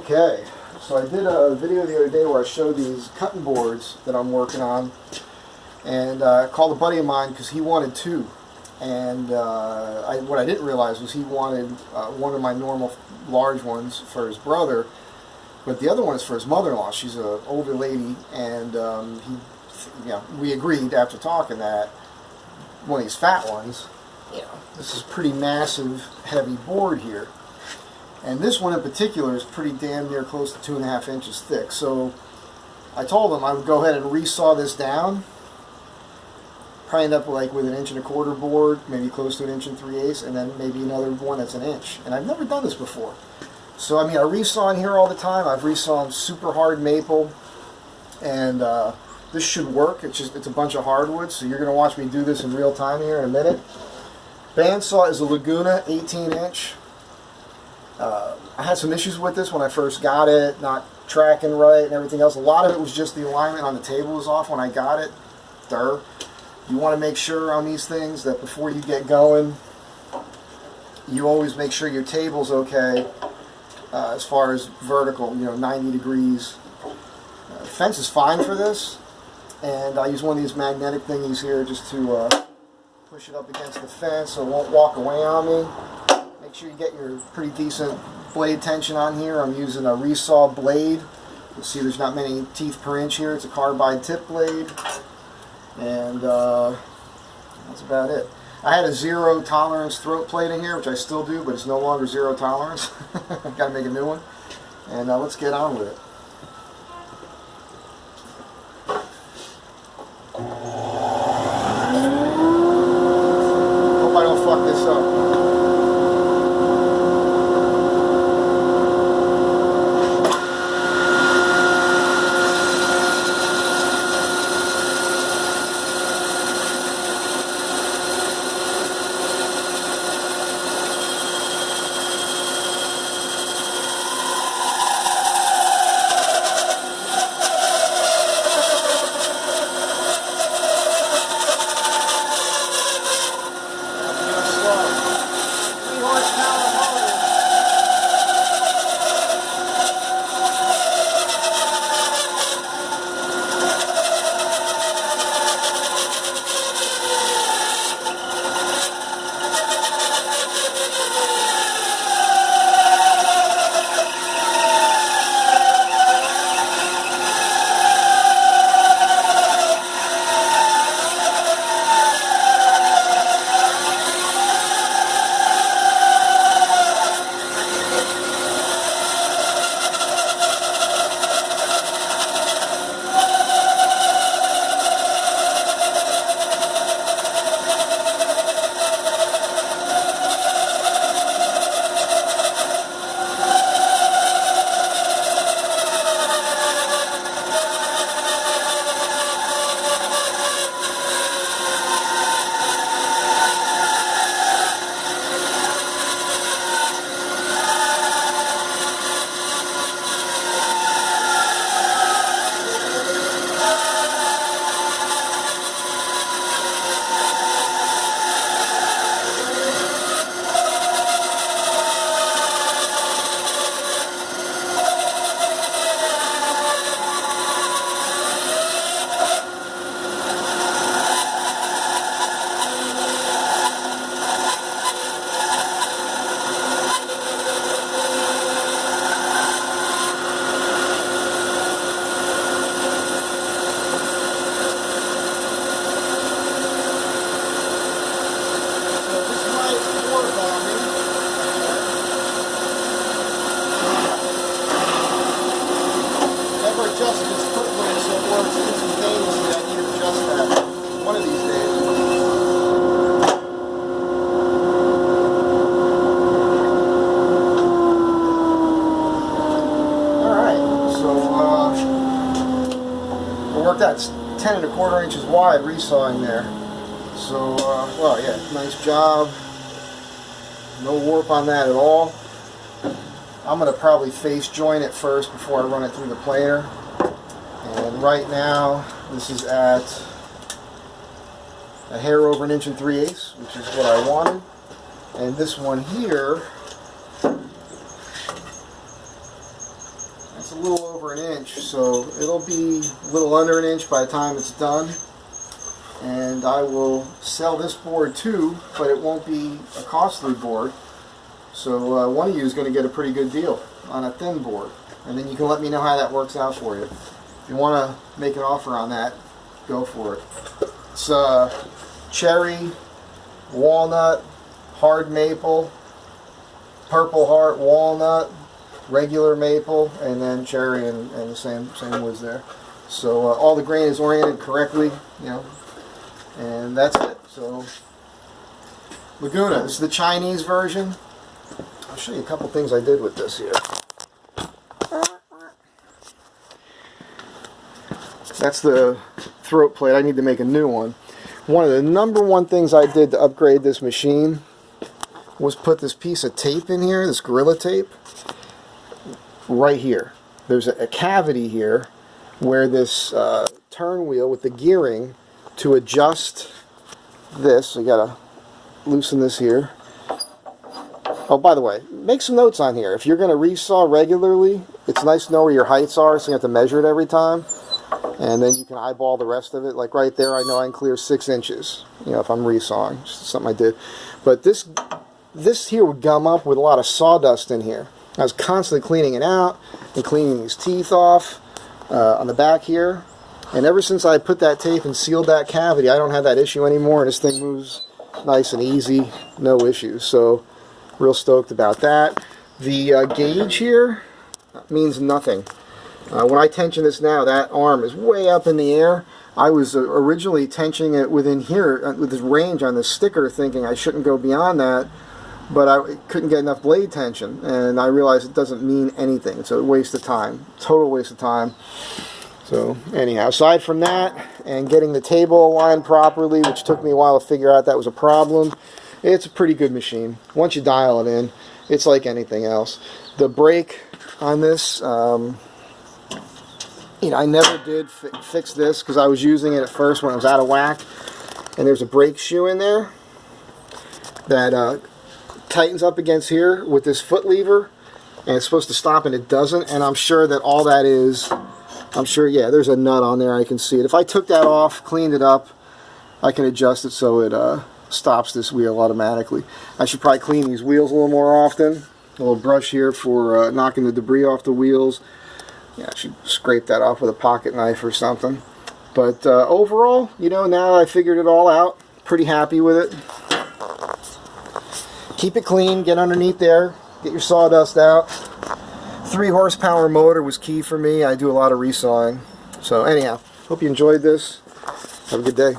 Okay, so I did a video the other day where I showed these cutting boards that I'm working on, and I called a buddy of mine because he wanted two, and what I didn't realize was he wanted one of my normal large ones for his brother, but the other one is for his mother-in-law. She's an older lady, and we agreed after talking that one of these fat ones, this is pretty massive, heavy board here. And this one in particular is pretty damn near close to 2.5 inches thick. So I told him I would go ahead and resaw this down. Probably end up like with 1.25 inch board, maybe close to 1 3/8, and then maybe another one that's 1 inch. And I've never done this before. So I mean, I resaw in here all the time. I've resawn super hard maple, and this should work. It's a bunch of hardwood, so you're going to watch me do this in real time here in a minute. Bandsaw is a Laguna 18 inch. I had some issues with this when I first got it, not tracking right and everything else. A lot of it was just the alignment on the table was off when I got it. You want to make sure on these things that before you get going, you always make sure your table's okay as far as vertical, 90 degrees. The fence is fine for this, and I use one of these magnetic thingies here just to push it up against the fence so it won't walk away on me. Make sure you get your pretty decent blade tension on here. I'm using a resaw blade. You'll see there's not many teeth per inch here. It's a carbide tip blade. And that's about it. I had a 0 tolerance throat plate in here, which I still do, but it's no longer 0 tolerance. I've got to make a new one. And let's get on with it. Hope I don't fuck this up. That's 10 1/4 inches wide resawing there. So, well, yeah, nice job. No warp on that at all. I'm going to probably face joint it first before I run it through the planer. And right now, this is at a hair over 1 3/8, which is what I wanted. And this one here That's a little over an inch, so it'll be a little under an inch by the time it's done. And I will sell this board too, but it won't be a costly board. So one of you is going to get a pretty good deal on a thin board. And then you can let me know how that works out for you. If you want to make an offer on that, go for it. It's cherry, walnut, hard maple, purple heart walnut, regular maple, and then cherry, and the same woods there. So all the grain is oriented correctly, you know, and that's it. So Laguna, this is the Chinese version. I'll show you a couple things I did with this here. That's the throat plate. I need to make a new one. One of the #1 things I did to upgrade this machine was put this piece of tape in here, this Gorilla Tape, right here. There's a cavity here where this turn wheel with the gearing to adjust this. So you gotta loosen this here. Oh, by the way, make some notes on here. If you're going to resaw regularly, it's nice to know where your heights are, so you have to measure it every time. And then you can eyeball the rest of it. Like right there, I know I can clear 6 inches, you know, if I'm resawing. Just something I did. But this here would gum up with a lot of sawdust in here. I was constantly cleaning it out and cleaning these teeth off on the back here. And ever since I put that tape and sealed that cavity, I don't have that issue anymore. And this thing moves nice and easy, no issues. So real stoked about that. The gauge here means nothing. When I tension this now, that arm is way up in the air. I was originally tensioning it within here, with this range on this sticker, thinking I shouldn't go beyond that, but I couldn't get enough blade tension, and I realized it doesn't mean anything. It's a waste of time, total waste of time. So anyhow, aside from that, and getting the table aligned properly, which took me a while to figure out that was a problem, it's a pretty good machine. Once you dial it in, it's like anything else. The brake on this, you know, I never did fix this because I was using it at first when it was out of whack. And there's a brake shoe in there that tightens up against here with this foot lever, and it's supposed to stop, and it doesn't. And I'm sure that all that is, yeah, there's a nut on there. I can see it. If I took that off, cleaned it up, I can adjust it so it stops this wheel automatically. I should probably clean these wheels a little more often. A little brush here for knocking the debris off the wheels. Yeah, I should scrape that off with a pocket knife or something. But overall, you know, now I figured it all out, pretty happy with it. Keep it clean, get underneath there, get your sawdust out. 3 horsepower motor was key for me. I do a lot of resawing. So anyhow, hope you enjoyed this. Have a good day.